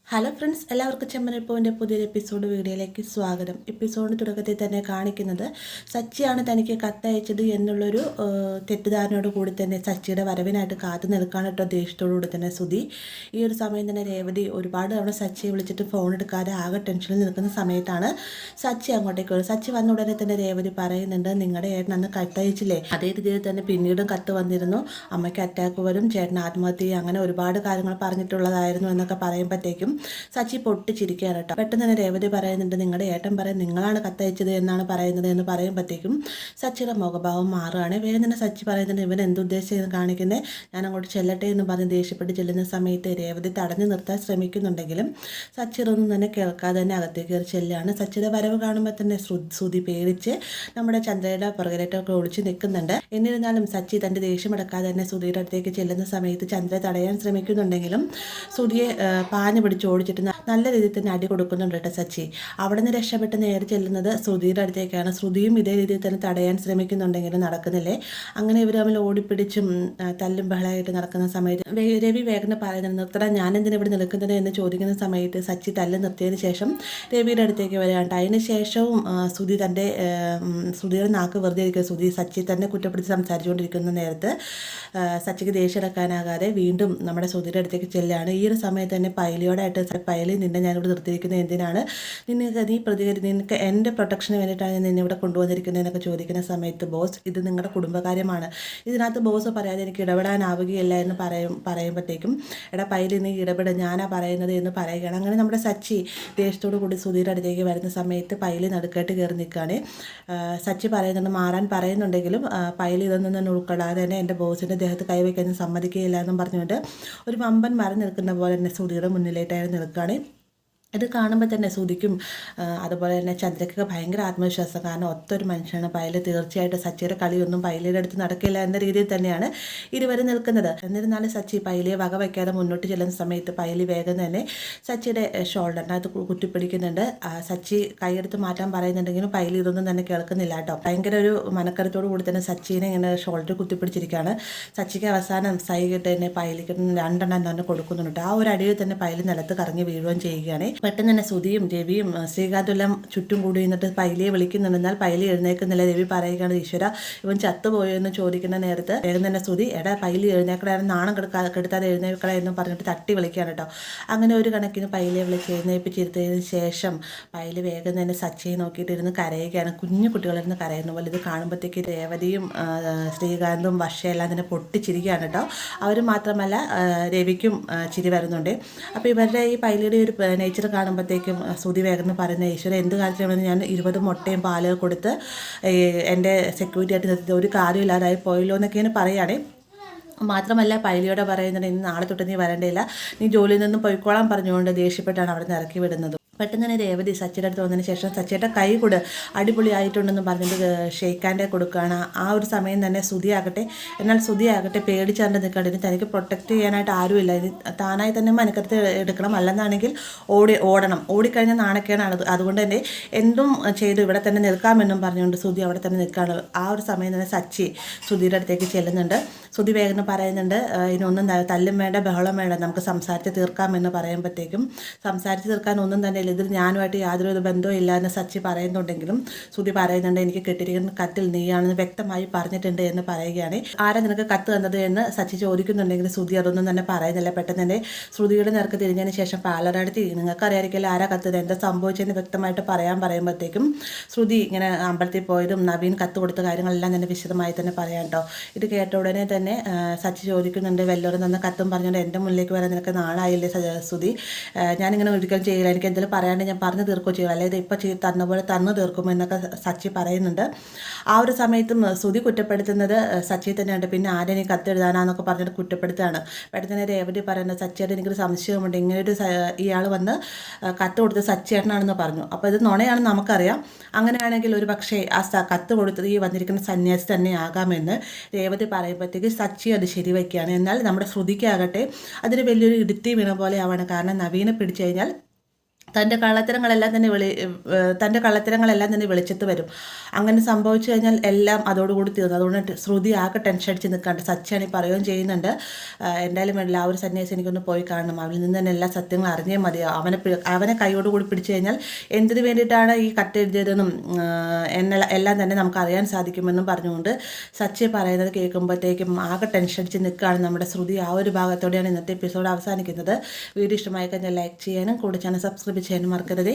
Hello friends, എല്ലാവർക്കും ചെമ്മനപ്പൂവിൻ്റെ പുതിയൊരു വീഡിയോയിലേക്ക് സ്വാഗതം. എപ്പിസോഡിൻ്റെ തുടക്കത്തിൽ തന്നെ കാണിക്കുന്നത് സച്ചിയാണ് തനിക്ക് കത്തയച്ചത് എന്നുള്ളൊരു തെറ്റിദ്ധാരണയോട് കൂടി തന്നെ സച്ചിയുടെ വരവിനായിട്ട് കാത്തു നിൽക്കാണ് കേട്ടോ. ദേഷ്യത്തോടുകൂടി തന്നെ സുധി. ഈ ഒരു സമയം തന്നെ രേവതി ഒരുപാട് തവണ സച്ചിയെ വിളിച്ചിട്ട് ഫോൺ എടുക്കാതെ ആകെ ടെൻഷനിൽ നിൽക്കുന്ന സമയത്താണ് സച്ചി അങ്ങോട്ടേക്ക് വരും. സച്ചി വന്ന ഉടനെ തന്നെ രേവതി പറയുന്നുണ്ട്, നിങ്ങളുടെ ഏട്ടൻ അന്ന് കത്തയച്ചില്ലേ, അതേ രീതിയിൽ തന്നെ പിന്നീടും കത്ത് വന്നിരുന്നു. അമ്മയ്ക്ക് അറ്റാക്ക് വരും, ചേട്ടൻ ആത്മഹത്യ, അങ്ങനെ ഒരുപാട് കാര്യങ്ങൾ പറഞ്ഞിട്ടുള്ളതായിരുന്നു എന്നൊക്കെ പറയുമ്പോഴത്തേക്കും സച്ചി പൊട്ടിച്ചിരിക്കുകയാണ് കേട്ടോ. പെട്ടെന്ന് തന്നെ രേവതി പറയുന്നുണ്ട്, നിങ്ങളുടെ ഏട്ടൻ പറയും നിങ്ങളാണ് കത്തയച്ചത് എന്നാണ് പറയുന്നത് എന്ന് പറയുമ്പോഴത്തേക്കും സച്ചിയുടെ മുഖഭാവം മാറുകയാണ്. വേഗം തന്നെ സച്ചി പറയുന്നുണ്ട്, ഇവൻ എന്തുദ്ദേശിച്ച് കാണിക്കുന്നത്, ഞാൻ അങ്ങോട്ട് ചെല്ലട്ടെ എന്ന് പറഞ്ഞ് ദേഷ്യപ്പെട്ട് ചെല്ലുന്ന സമയത്ത് രേവതി തടഞ്ഞു നിർത്താൻ ശ്രമിക്കുന്നുണ്ടെങ്കിലും സച്ചി ഇതൊന്നും തന്നെ കേൾക്കാതെ തന്നെ അകത്തേക്ക് കയറി ചെല്ലുകയാണ്. സച്ചിയുടെ വരവ് കാണുമ്പോൾ തന്നെ സുധി പേടിച്ച് നമ്മുടെ ചന്ദ്രയുടെ പുറകിലേറ്റൊക്കെ ഒളിച്ച് നിൽക്കുന്നുണ്ട്. എന്നിരുന്നാലും സച്ചി തൻ്റെ ദേഷ്യം അടക്കാതെ തന്നെ സുധിയുടെ അടുത്തേക്ക് ചെല്ലുന്ന സമയത്ത് ചന്ദ്ര തടയാൻ ശ്രമിക്കുന്നുണ്ടെങ്കിലും സുധിയെ പാഞ്ഞു പിടിച്ച് ഓടിച്ചിട്ട് നല്ല രീതിയിൽ തന്നെ അടി കൊടുക്കുന്നുണ്ട് കേട്ടോ സച്ചി. അവിടെ നിന്ന് രക്ഷപ്പെട്ട് നേരെ ചെല്ലുന്നത് ശ്രുതിയുടെ അടുത്തേക്കാണ്. ശ്രുതിയും ഇതേ രീതിയിൽ തന്നെ തടയാൻ ശ്രമിക്കുന്നുണ്ടെങ്കിലും നടക്കുന്നില്ലേ. അങ്ങനെ ഇവർ തമ്മിൽ ഓടിപ്പിടിച്ചും തല്ലും ബഹളമായിട്ട് നടക്കുന്ന സമയത്ത് രവി വേഗം പറയുന്നത്, നിർത്തണം, ഞാനെന്തിനാ ഇവിടെ നിൽക്കുന്നത് എന്ന് ചോദിക്കുന്ന സമയത്ത് സച്ചി തല്ല് നിർത്തിയതിന് ശേഷം രവിയുടെ അടുത്തേക്ക് വരികയാണ്. അതിന് ശേഷവും ശ്രുതിയുടെ നാക്ക് വെറുതെ ഇരിക്കുക. ശ്രുതി സച്ചി തന്നെ കുറ്റപ്പെടുത്തി സംസാരിച്ചുകൊണ്ടിരിക്കുന്ന നേരത്ത് സച്ചിക്ക് ദേഷ്യം അടക്കാനാകാതെ വീണ്ടും നമ്മുടെ ശ്രുതിയുടെ അടുത്തേക്ക് ചെല്ലുകയാണ്. ഈ ഒരു സമയത്ത് തന്നെ പൈലിയോടായിട്ട്, പൈലി നിന്നെ ഞാനിവിടെ നിർത്തിയിരിക്കുന്നത് എന്തിനാണ്, നിനക്ക് എൻ്റെ പ്രൊട്ടക്ഷന് വേണ്ടിയിട്ടാണ് ഞാൻ നിന്നെ ഇവിടെ കൊണ്ടുവന്നിരിക്കുന്നത് എന്നൊക്കെ ചോദിക്കുന്ന സമയത്ത്, ബോസ് ഇത് നിങ്ങളുടെ കുടുംബകാര്യമാണ്, ഇതിനകത്ത് ബോസ് പറയാതെ എനിക്ക് ഇടപെടാനാവുകയില്ല എന്ന് പറയുമ്പോഴത്തേക്കും, എടാ പൈലി നീ ഇടപെട, ഞാനാ പറയുന്നത് എന്ന് പറയുകയാണ്. അങ്ങനെ നമ്മുടെ സച്ചി ദേഷ്യത്തോടു കൂടി സുധീരുടെ അടുത്തേക്ക് വരുന്ന സമയത്ത് പൈലി നടുക്കായിട്ട് കയറി നിൽക്കുകയാണ്. സച്ചി പറയുന്നുണ്ട്, മാറാൻ പറയുന്നുണ്ടെങ്കിലും പൈലി ഇതൊന്നും തന്നെ ഉൾക്കൊള്ളാതെ തന്നെ എൻ്റെ ബോസിൻ്റെ ദേഹത്ത് കൈവയ്ക്കാൻ സമ്മതിക്കുകയില്ല എന്നും പറഞ്ഞുകൊണ്ട് ഒരു വമ്പൻ മരം നിൽക്കുന്ന പോലെ തന്നെ സുധീയുടെ മുന്നിലേട്ടായി നിൽക്കുകയാണ്. ഇത് കാണുമ്പോൾ തന്നെ സുധിക്കും അതുപോലെ തന്നെ ചന്ദ്രയ്ക്കൊക്കെ ഭയങ്കര ആത്മവിശ്വാസം. കാരണം ഒത്തൊരു മനുഷ്യനാണ് പൈല. തീർച്ചയായിട്ടും സച്ചിയുടെ കളിയൊന്നും പൈലയുടെ അടുത്ത് നടക്കില്ല എന്ന രീതിയിൽ തന്നെയാണ് ഇരുവരും നിൽക്കുന്നത്. എന്നിരുന്നാലും സച്ചി പൈലയെ വക വയ്ക്കാതെ മുന്നോട്ട് ചെല്ലുന്ന സമയത്ത് പൈലി വേഗം തന്നെ സച്ചിയുടെ ഷോൾഡറിനകത്ത് കുത്തിപ്പിടിക്കുന്നുണ്ട്. സച്ചി കൈയെടുത്ത് മാറ്റാൻ പറയുന്നുണ്ടെങ്കിലും പൈലി ഇതൊന്നും തന്നെ കേൾക്കുന്നില്ല കേട്ടോ. ഭയങ്കര ഒരു മനക്കരത്തോടു കൂടി തന്നെ സച്ചിനെ ഇങ്ങനെ ഷോൾഡർ കുത്തിപ്പിടിച്ചിരിക്കുകയാണ്. സച്ചിക്ക് അവസാനം സൈ കിട്ട് തന്നെ പൈലിക്ക് 2 തന്നെ കൊടുക്കുന്നുണ്ട്. ആ ഒരു അടിയിൽ തന്നെ പൈലി നിലത്ത് കറങ്ങി വീഴുകയും ചെയ്യുകയാണ്. പെട്ടെന്ന് തന്നെ സുധിയും രവിയും ശ്രീകാന്തെല്ലാം ചുറ്റും കൂടി നിന്നിട്ട് പൈലിയെ വിളിക്കുന്നുണ്ട്. എന്നാൽ പൈലി എഴുന്നേൽക്കുന്നില്ല. രവി പറയുകയാണ്, ഈശ്വര ഇവൻ ചത്തുപോയോ എന്ന് ചോദിക്കുന്ന നേരത്ത് വേഗം തന്നെ സുധി, എടാ പൈലി എഴുന്നേക്കട, നാണം കെടുത്താതെ എഴുന്നേൽക്കട എന്ന് പറഞ്ഞിട്ട് തട്ടി വിളിക്കുകയാണ് കേട്ടോ. അങ്ങനെ ഒരു കണക്കിന് പൈലിയെ വിളിച്ച് എഴുന്നേൽപ്പിച്ചിരുത്തതിന് ശേഷം പൈലി വേഗം തന്നെ സച്ചിയെ നോക്കിയിട്ടിരുന്ന് കരയുകയാണ്. കുഞ്ഞു കുട്ടികളിരുന്ന് കരയുന്ന പോലെ. ഇത് കാണുമ്പോഴത്തേക്ക് രേവതിയും ശ്രീകാന്തും വർഷയെല്ലാം തന്നെ പൊട്ടിച്ചിരിക്കുകയാണ് കേട്ടോ. അവർ മാത്രമല്ല രവിക്കും ചിരി വരുന്നുണ്ട്. അപ്പോൾ ഇവരുടെ ഈ പൈലിയുടെ ഒരു നേച്ചർ കാണുമ്പോഴത്തേക്കും സുധി വേഗം പറയുന്ന, ഈശ്വര എന്ത് കാര്യത്തിലാണെന്ന് ഞാൻ 20 മുട്ടയും പാല് കൊടുത്ത് എൻ്റെ സെക്യൂരിറ്റി ആയിട്ട് നിർത്തി ഒരു കാര്യമില്ലാതായി പോയല്ലോ എന്നൊക്കെയാണ് പറയുകയാണ്. മാത്രമല്ല പൈലിയോടെ പറയുന്നത്, ഇന്ന് നാളെ തൊട്ട് നീ വരേണ്ടയില്ല, നീ ജോലിയിൽ നിന്നും പോയിക്കോളാൻ പറഞ്ഞുകൊണ്ട് ദേഷ്യപ്പെട്ടാണ് അവിടെ നിന്ന് ഇറക്കി വിടുന്നത്. പെട്ടെന്ന് തന്നെ രേവതി സച്ചിയുടെ അടുത്ത് വന്നതിന് ശേഷം സച്ചിയുടെ കൈ കൂടെ അടിപൊളിയായിട്ടുണ്ടെന്ന് പറഞ്ഞിട്ട് ഷെയ്ക്കാൻ്റെ കൊടുക്കുകയാണ്. ആ ഒരു സമയം തന്നെ സുധി ആകട്ടെ പേടിച്ചാണ്ട് നിൽക്കേണ്ടത്, തനിക്ക് പ്രൊട്ടക്റ്റ് ചെയ്യാനായിട്ട് ആരുമില്ല, താനായി തന്നെ മനക്കരുത്ത് എടുക്കണം, അല്ലെന്നാണെങ്കിൽ ഓടിക്കഴിഞ്ഞാൽ നാണക്കേടാണ്. അതുകൊണ്ട് തന്നെ എന്തും ചെയ്തു ഇവിടെ തന്നെ നിൽക്കാമെന്നും പറഞ്ഞുകൊണ്ട് സുധി അവിടെ തന്നെ നിൽക്കുകയാണ്. ആ ഒരു സമയം തന്നെ സച്ചി സുധിയുടെ അടുത്തേക്ക് ചെല്ലുന്നുണ്ട്. സുധി വേഗം പറയുന്നുണ്ട്, ഇതിനൊന്നും തല്ലും വേണ്ട, ബഹളം വേണ്ട, നമുക്ക് സംസാരിച്ച് തീർക്കാമെന്ന് പറയുമ്പോഴത്തേക്കും, സംസാരിച്ച് തീർക്കാൻ ഒന്നും തന്നെ ഇതിൽ ഞാനുമായിട്ട് യാതൊരു ബന്ധവും ഇല്ല എന്ന് സച്ചി പറയുന്നുണ്ടെങ്കിലും സുധി പറയുന്നുണ്ട്, എനിക്ക് കിട്ടിയിരിക്കുന്ന കത്തിൽ നീയാണെന്ന് വ്യക്തമായി പറഞ്ഞിട്ടുണ്ട് എന്ന് പറയുകയാണ്. ആരാ നിനക്ക് കത്ത് തന്നത് എന്ന് സച്ചി ചോദിക്കുന്നുണ്ടെങ്കിലും സുധി അതൊന്നും തന്നെ പറയുന്നില്ല. പെട്ടെന്ന് തന്നെ ശ്രുതിയുടെ നേർക്ക് തിരിഞ്ഞതിന് ശേഷം പാലടത്തി, നിങ്ങൾക്കറിയായിരിക്കില്ല ആരാ കത്തത്, എന്താ സംഭവിച്ചതെന്ന് വ്യക്തമായിട്ട് പറയുമ്പോഴത്തേക്കും ശ്രുതി ഇങ്ങനെ അമ്പലത്തിൽ പോയതും നവീൻ കത്ത് കൊടുത്ത കാര്യങ്ങളെല്ലാം തന്നെ വിശദമായി തന്നെ പറയാം കേട്ടോ. ഇത് കേട്ട ഉടനെ തന്നെ സച്ചി ചോദിക്കുന്നുണ്ട്, വല്ലവരും തന്ന കത്തും പറഞ്ഞുകൊണ്ട് എൻ്റെ മുന്നിലേക്ക് വരാൻ നിനക്ക് നാളായില്ലേ ശ്രുതി, ഞാനിങ്ങനെ ഒരിക്കലും ചെയ്യില്ല, എനിക്ക് എന്തെങ്കിലും പറയാണ്ട് ഞാൻ പറഞ്ഞു തീർക്കുകയോ ചെയ്യും, അല്ലെങ്കിൽ ഇപ്പം തന്ന പോലെ തന്നു തീർക്കും എന്നൊക്കെ സച്ചി പറയുന്നുണ്ട്. ആ ഒരു സമയത്തും സുധി കുറ്റപ്പെടുത്തുന്നത് സച്ചി തന്നെയുണ്ട്. പിന്നെ ആരെയും കത്തെഴുതാനാന്നൊക്കെ പറഞ്ഞിട്ട് കുറ്റപ്പെടുത്തുകയാണ്. പെട്ടെന്ന് രേവതി പറയുന്നത്, സച്ചിയായിട്ട് എനിക്കൊരു സംശയമുണ്ട്, ഇങ്ങനൊരു ഇയാൾ വന്ന് കത്ത് കൊടുത്ത് സച്ചിയേട്ടനാണെന്ന് പറഞ്ഞു. അപ്പോൾ ഇത് നുണയാണെന്ന് നമുക്കറിയാം. അങ്ങനെയാണെങ്കിൽ ഒരു പക്ഷേ ആ കത്ത് കൊടുത്തത് ഈ വന്നിരിക്കുന്ന സന്യാസി തന്നെ ആകാമെന്ന് രേവതി പറയുമ്പോഴത്തേക്ക് സച്ചി അത് ശരിവയ്ക്കുകയാണ്. എന്നാൽ നമ്മുടെ ശ്രുതിക്കാകട്ടെ അതിന് വലിയൊരു ഇടുത്തി വീണ പോലെ ആവാണ്. കാരണം നവീനെ പിടിച്ചു കഴിഞ്ഞാൽ തൻ്റെ കള്ളത്തരങ്ങളെല്ലാം തന്നെ വെളിച്ചത്ത് വരും. അങ്ങനെ സംഭവിച്ചു കഴിഞ്ഞാൽ എല്ലാം അതോടുകൂടി തീർന്നു. അതുകൊണ്ട് ശ്രുതി ആകെ ടെൻഷൻ അടിച്ച് നിൽക്കാണ്ട് സച്ചിയാണെങ്കിൽ പറയുകയും ചെയ്യുന്നുണ്ട്, എന്തായാലും വേണ്ടില്ല, ആ ഒരു സന്യാസി എനിക്കൊന്ന് പോയി കാണണം, അവനിൽ നിന്ന് തന്നെ എല്ലാ സത്യങ്ങളും അറിഞ്ഞേ മതിയാവും, അവനെ കൈയോടുകൂടി പിടിച്ചു കഴിഞ്ഞാൽ എന്തിനു വേണ്ടിയിട്ടാണ് ഈ കത്തെഴുതിയതെന്നും എല്ലാം തന്നെ നമുക്ക് അറിയാൻ സാധിക്കുമെന്നും പറഞ്ഞുകൊണ്ട് സച്ചി പറയുന്നത് കേൾക്കുമ്പോഴത്തേക്കും ആകെ ടെൻഷൻ അടിച്ച് നിൽക്കുകയാണ് നമ്മുടെ ശ്രുതി. ആ ഒരു ഭാഗത്തോടെയാണ് ഇന്നത്തെ എപ്പിസോഡ് അവസാനിക്കുന്നത്. വീഡിയോ ഇഷ്ടമായി കഴിഞ്ഞാൽ ലൈക്ക് ചെയ്യാനും കൂടെ ചാനൽ സബ്സ്ക്രൈബ് ചെയ്യാനും മറക്കരുതേ.